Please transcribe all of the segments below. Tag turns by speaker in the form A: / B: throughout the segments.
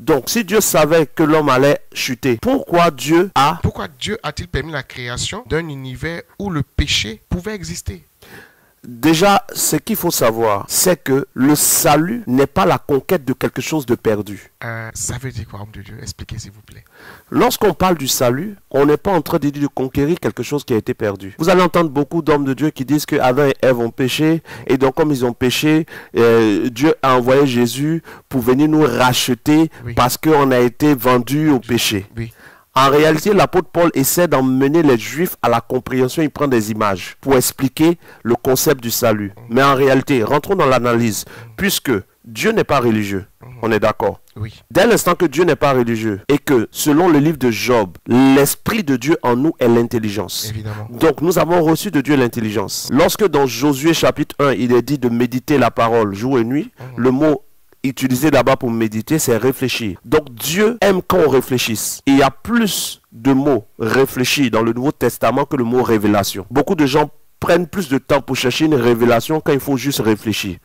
A: Donc, si Dieu savait que l'homme allait chuter, pourquoi Dieu
B: a-t-il permis la création d'un univers où le péché pouvait exister?
A: Déjà, ce qu'il faut savoir, c'est que le salut n'est pas la conquête de quelque chose de perdu.
B: Ça veut dire quoi, homme de Dieu? Expliquez, s'il vous plaît.
A: Lorsqu'on parle du salut, on n'est pas en train de dire de conquérir quelque chose qui a été perdu. Vous allez entendre beaucoup d'hommes de Dieu qui disent que Adam et Ève ont péché, et donc comme ils ont péché, Dieu a envoyé Jésus pour venir nous racheter parce qu'on a été vendus au péché.
B: Oui.
A: En réalité, l'apôtre Paul essaie d'emmener les Juifs à la compréhension. Il prend des images pour expliquer le concept du salut. Mais en réalité, rentrons dans l'analyse. Puisque Dieu n'est pas religieux, on est d'accord.
B: Oui.
A: Dès l'instant que Dieu n'est pas religieux et que, selon le livre de Job, l'esprit de Dieu en nous est l'intelligence.
B: Évidemment.
A: Donc, nous avons reçu de Dieu l'intelligence. Lorsque dans Josué chapitre 1, il est dit de méditer la parole jour et nuit, le mot utilisé là-bas pour méditer, c'est réfléchir. Donc Dieu aime quand on réfléchisse. Il y a plus de mots réfléchir dans le Nouveau Testament que le mot révélation. Beaucoup de gens prennent plus de temps pour chercher une révélation quand il faut juste réfléchir.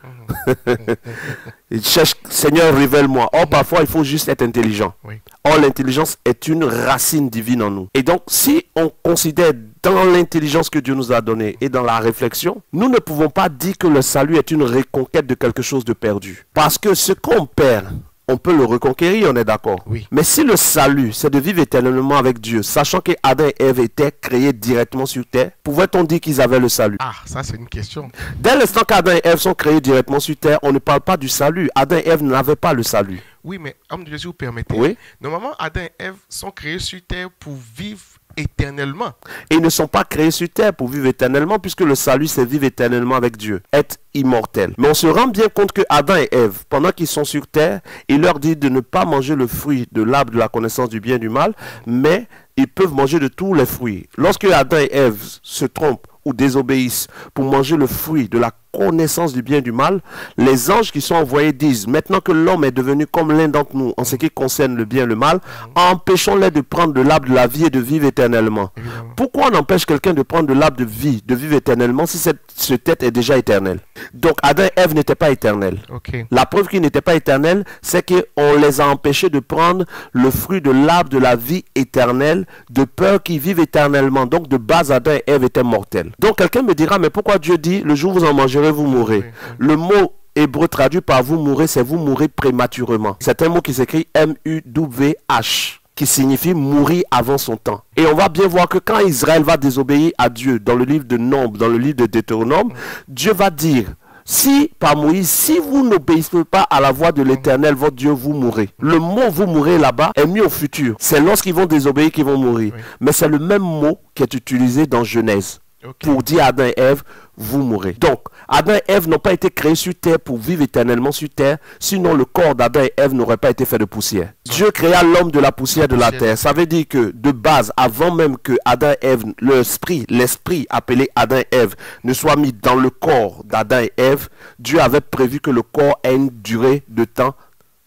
A: Ils cherchent, Seigneur, révèle-moi. Or, parfois, il faut juste être intelligent.
B: Oui.
A: Or, l'intelligence est une racine divine en nous. Et donc, si on considère dans l'intelligence que Dieu nous a donnée et dans la réflexion, nous ne pouvons pas dire que le salut est une reconquête de quelque chose de perdu. Parce que ce qu'on perd, on peut le reconquérir, on est d'accord.
B: Oui.
A: Mais si le salut, c'est de vivre éternellement avec Dieu, sachant que Adam et Ève étaient créés directement sur terre, pouvait-on dire qu'ils avaient le salut?
B: Ah, ça c'est une question.
A: Dès l'instant qu'Adam et Ève sont créés directement sur terre, on ne parle pas du salut. Adam et Ève n'avaient pas le salut.
B: Oui, mais homme de Dieu, si vous permettez.
A: Oui.
B: Normalement, Adam et Ève sont créés sur terre pour vivre éternellement.
A: Et ils ne sont pas créés sur terre pour vivre éternellement, puisque le salut, c'est vivre éternellement avec Dieu, être immortel. Mais on se rend bien compte que Adam et Ève, pendant qu'ils sont sur terre, il leur dit de ne pas manger le fruit de l'arbre de la connaissance du bien et du mal, mais ils peuvent manger de tous les fruits. Lorsque Adam et Ève se trompent ou désobéissent pour manger le fruit de la connaissance du bien et du mal, les anges qui sont envoyés disent, maintenant que l'homme est devenu comme l'un d'entre nous en ce qui concerne le bien et le mal, empêchons-les de prendre de l'arbre de la vie et de vivre éternellement.
B: Évidemment.
A: Pourquoi on empêche quelqu'un de prendre de l'arbre de vie, de vivre éternellement, si cette tête est déjà éternelle? Donc Adam et Ève n'étaient pas éternels.
B: Ok.
A: La preuve qu'ils n'étaient pas éternels, c'est qu'on les a empêchés de prendre le fruit de l'arbre de la vie éternelle, de peur qu'ils vivent éternellement. Donc de base, Adam et Ève étaient mortels. Donc quelqu'un me dira, mais pourquoi Dieu dit, le jour où vous en mangerez, vous mourrez? Le mot hébreu traduit par vous mourrez, c'est vous mourrez prématurément. C'est un mot qui s'écrit M-U-W-H, qui signifie mourir avant son temps. Et on va bien voir que quand Israël va désobéir à Dieu, dans le livre de Nombres, dans le livre de Deutéronome, Dieu va dire, si, par Moïse, si vous n'obéissez pas à la voix de l'Éternel, votre Dieu, vous mourrez. Le mot vous mourrez là-bas est mis au futur. C'est lorsqu'ils vont désobéir qu'ils vont mourir.
B: Oui.
A: Mais c'est le même mot qui est utilisé dans Genèse.
B: Ok.
A: Pour dire à Adam et Ève, vous mourrez. Donc, Adam et Ève n'ont pas été créés sur terre pour vivre éternellement sur terre, sinon le corps d'Adam et Ève n'aurait pas été fait de poussière. Dieu créa l'homme de la poussière de la terre. Ça veut dire que, de base, avant même que Adam et Ève, l'esprit appelé Adam et Ève, ne soit mis dans le corps d'Adam et Ève, Dieu avait prévu que le corps ait une durée de temps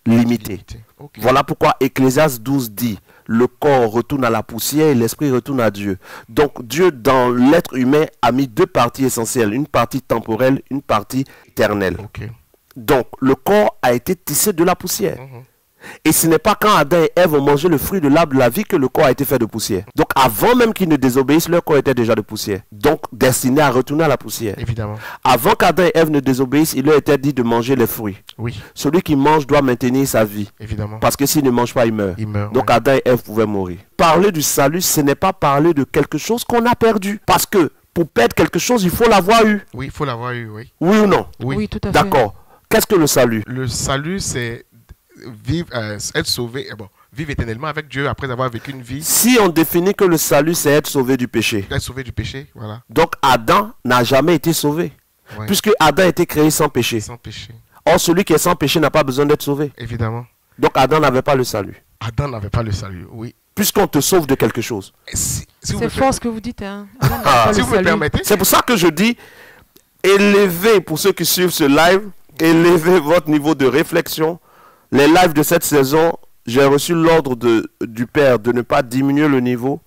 A: limitée.
B: Ok.
A: Voilà pourquoi Ecclésiaste 12 dit, le corps retourne à la poussière et l'esprit retourne à Dieu. Donc Dieu, dans l'être humain, a mis deux parties essentielles, une partie temporelle, une partie éternelle.
B: Ok.
A: Donc le corps a été tissé de la poussière. Et ce n'est pas quand Adam et Ève ont mangé le fruit de l'arbre de la vie que le corps a été fait de poussière. Donc avant même qu'ils ne désobéissent, leur corps était déjà de poussière. Donc destiné à retourner à la poussière.
B: Évidemment.
A: Avant qu'Adam et Ève ne désobéissent, il leur était dit de manger les fruits.
B: Oui.
A: Celui qui mange doit maintenir sa vie.
B: Évidemment.
A: Parce que s'il ne mange pas, il meurt.
B: Il meurt.
A: Donc
B: ouais.
A: Adam et Ève pouvaient mourir. Parler du salut, ce n'est pas parler de quelque chose qu'on a perdu. Parce que pour perdre quelque chose, il faut l'avoir eu.
B: Oui, il faut l'avoir eu, oui.
A: Oui ou non?
B: Oui.
C: tout à fait.
A: D'accord. Qu'est-ce que le salut?
B: Le salut, c'est vivre, être sauvé, vivre éternellement avec Dieu après avoir vécu une vie,
A: Si on définit que le salut, c'est être sauvé du péché.
B: être sauvé du péché, voilà.
A: Donc Adam n'a jamais été sauvé.
B: Ouais.
A: Puisque Adam a été créé sans péché.
B: Sans péché,
A: Or, celui qui est sans péché n'a pas besoin d'être sauvé.
B: évidemment.
A: Donc Adam n'avait pas le salut.
B: Adam n'avait pas le salut, oui.
A: Puisqu'on te sauve de quelque chose.
B: Et si vous
C: C'est
B: me
C: fort ce que vous dites. Hein.
B: si vous me permettez,
A: C'est pour ça que je dis, élevez, pour ceux qui suivent ce live, élevez votre niveau de réflexion. Les lives de cette saison, j'ai reçu l'ordre du Père de ne pas diminuer le niveau,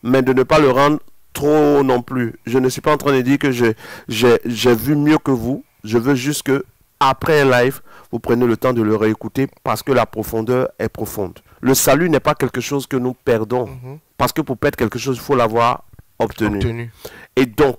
A: mais de ne pas le rendre trop non plus. Je ne suis pas en train de dire que j'ai vu mieux que vous. Je veux juste que, après un live, vous prenez le temps de le réécouter parce que la profondeur est profonde. Le salut n'est pas quelque chose que nous perdons. Parce que pour perdre quelque chose, il faut l'avoir obtenu. Et donc,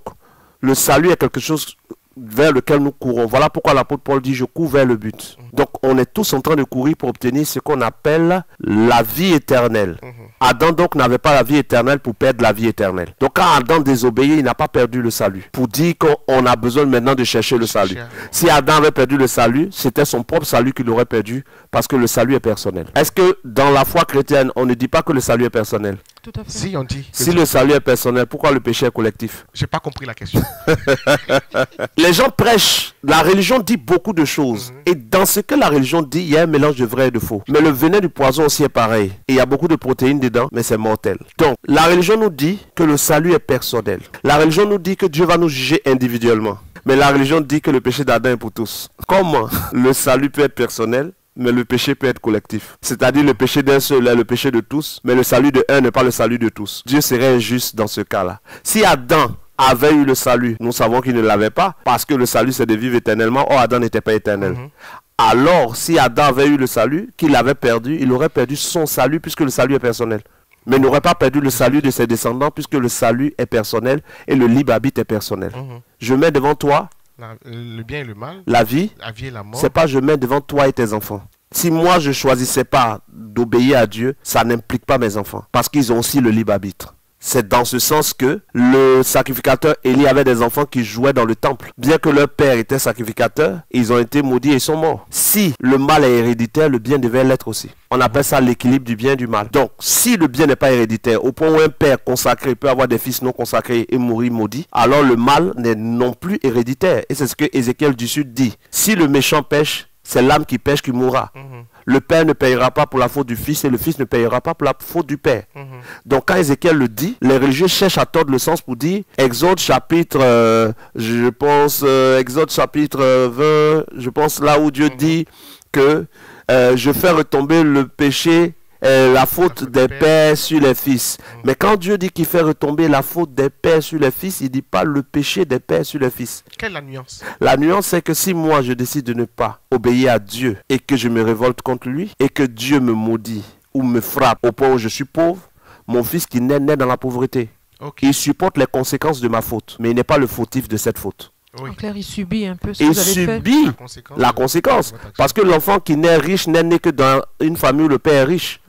A: le salut est quelque chose vers lequel nous courons. Voilà pourquoi l'apôtre Paul dit, je cours vers le but. Donc, on est tous en train de courir pour obtenir ce qu'on appelle la vie éternelle. Adam, donc, n'avait pas la vie éternelle pour perdre la vie éternelle. Donc, quand Adam désobéit, il n'a pas perdu le salut. Pour dire qu'on a besoin maintenant de chercher le salut. Si Adam avait perdu le salut, c'était son propre salut qu'il aurait perdu parce que le salut est personnel. Est-ce que dans la foi chrétienne, on ne dit pas que le salut est personnel?
C: Tout à fait.
B: Si on dit.
A: Si le salut est personnel, pourquoi le péché est collectif?
B: J'ai pas compris la question.
A: Les gens prêchent. La religion dit beaucoup de choses. Et dans ce que la religion dit, il y a un mélange de vrai et de faux. Mais le venin du poison aussi est pareil. Et il y a beaucoup de protéines dedans, mais c'est mortel. Donc, la religion nous dit que le salut est personnel. La religion nous dit que Dieu va nous juger individuellement. Mais la religion dit que le péché d'Adam est pour tous. Comment le salut peut être personnel, mais le péché peut être collectif? C'est-à-dire le péché d'un seul est le péché de tous, mais le salut de un n'est pas le salut de tous. Dieu serait injuste dans ce cas-là. Si Adam avait eu le salut, nous savons qu'il ne l'avait pas, parce que le salut c'est de vivre éternellement. Or Adam n'était pas éternel. Alors si Adam avait eu le salut, qu'il avait perdu, il aurait perdu son salut puisque le salut est personnel. Mais il n'aurait pas perdu le salut de ses descendants puisque le salut est personnel et le libre arbitre est personnel. Je mets devant toi
B: le bien et le mal,
A: la vie
B: et la mort.
A: C'est pas je mets devant toi et tes enfants. Si moi je choisissais pas d'obéir à Dieu, ça n'implique pas mes enfants parce qu'ils ont aussi le libre arbitre. C'est dans ce sens que le sacrificateur Élie avait des enfants qui jouaient dans le temple. Bien que leur père était sacrificateur, ils ont été maudits et ils sont morts. Si le mal est héréditaire, le bien devait l'être aussi. On appelle ça l'équilibre du bien et du mal. Donc, si le bien n'est pas héréditaire, au point où un père consacré peut avoir des fils non consacrés et mourir maudit, alors le mal n'est non plus héréditaire. Et c'est ce que Ézéchiel du Sud dit. Si le méchant pêche, c'est l'âme qui pêche qui mourra. Le père ne payera pas pour la faute du fils et le fils ne payera pas pour la faute du père. Donc quand Ézéchiel le dit, les religieux cherchent à tordre le sens pour dire Exode chapitre, Exode chapitre 20, je pense là où Dieu dit que je fais retomber le péché, la faute des pères sur les fils. Mais quand Dieu dit qu'il fait retomber la faute des pères sur les fils, il ne dit pas le péché des pères sur les fils.
B: Quelle est la nuance?
A: La nuance, c'est que si moi je décide de ne pas obéir à Dieu et que je me révolte contre lui et que Dieu me maudit ou me frappe au point où je suis pauvre, mon fils qui naît dans la pauvreté. Il supporte les conséquences de ma faute, mais il n'est pas le fautif de cette faute.
C: En clair, il subit un peu ce que
A: il
C: vous avez fait.
A: subit la conséquence. Parce que l'enfant qui naît riche n'est né que dans une famille où le père est riche.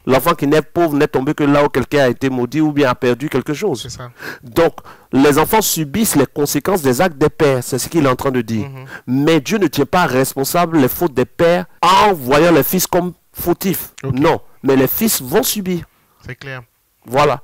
A: L'enfant qui naît pauvre n'est tombé que là où quelqu'un a été maudit ou bien a perdu quelque chose.
B: Ça.
A: Donc, les enfants subissent les conséquences des actes des pères. C'est ce qu'il est en train de dire. Mais Dieu ne tient pas responsable les fautes des pères en voyant les fils comme fautifs. Non, mais les fils vont subir.
B: C'est clair.
A: Voilà.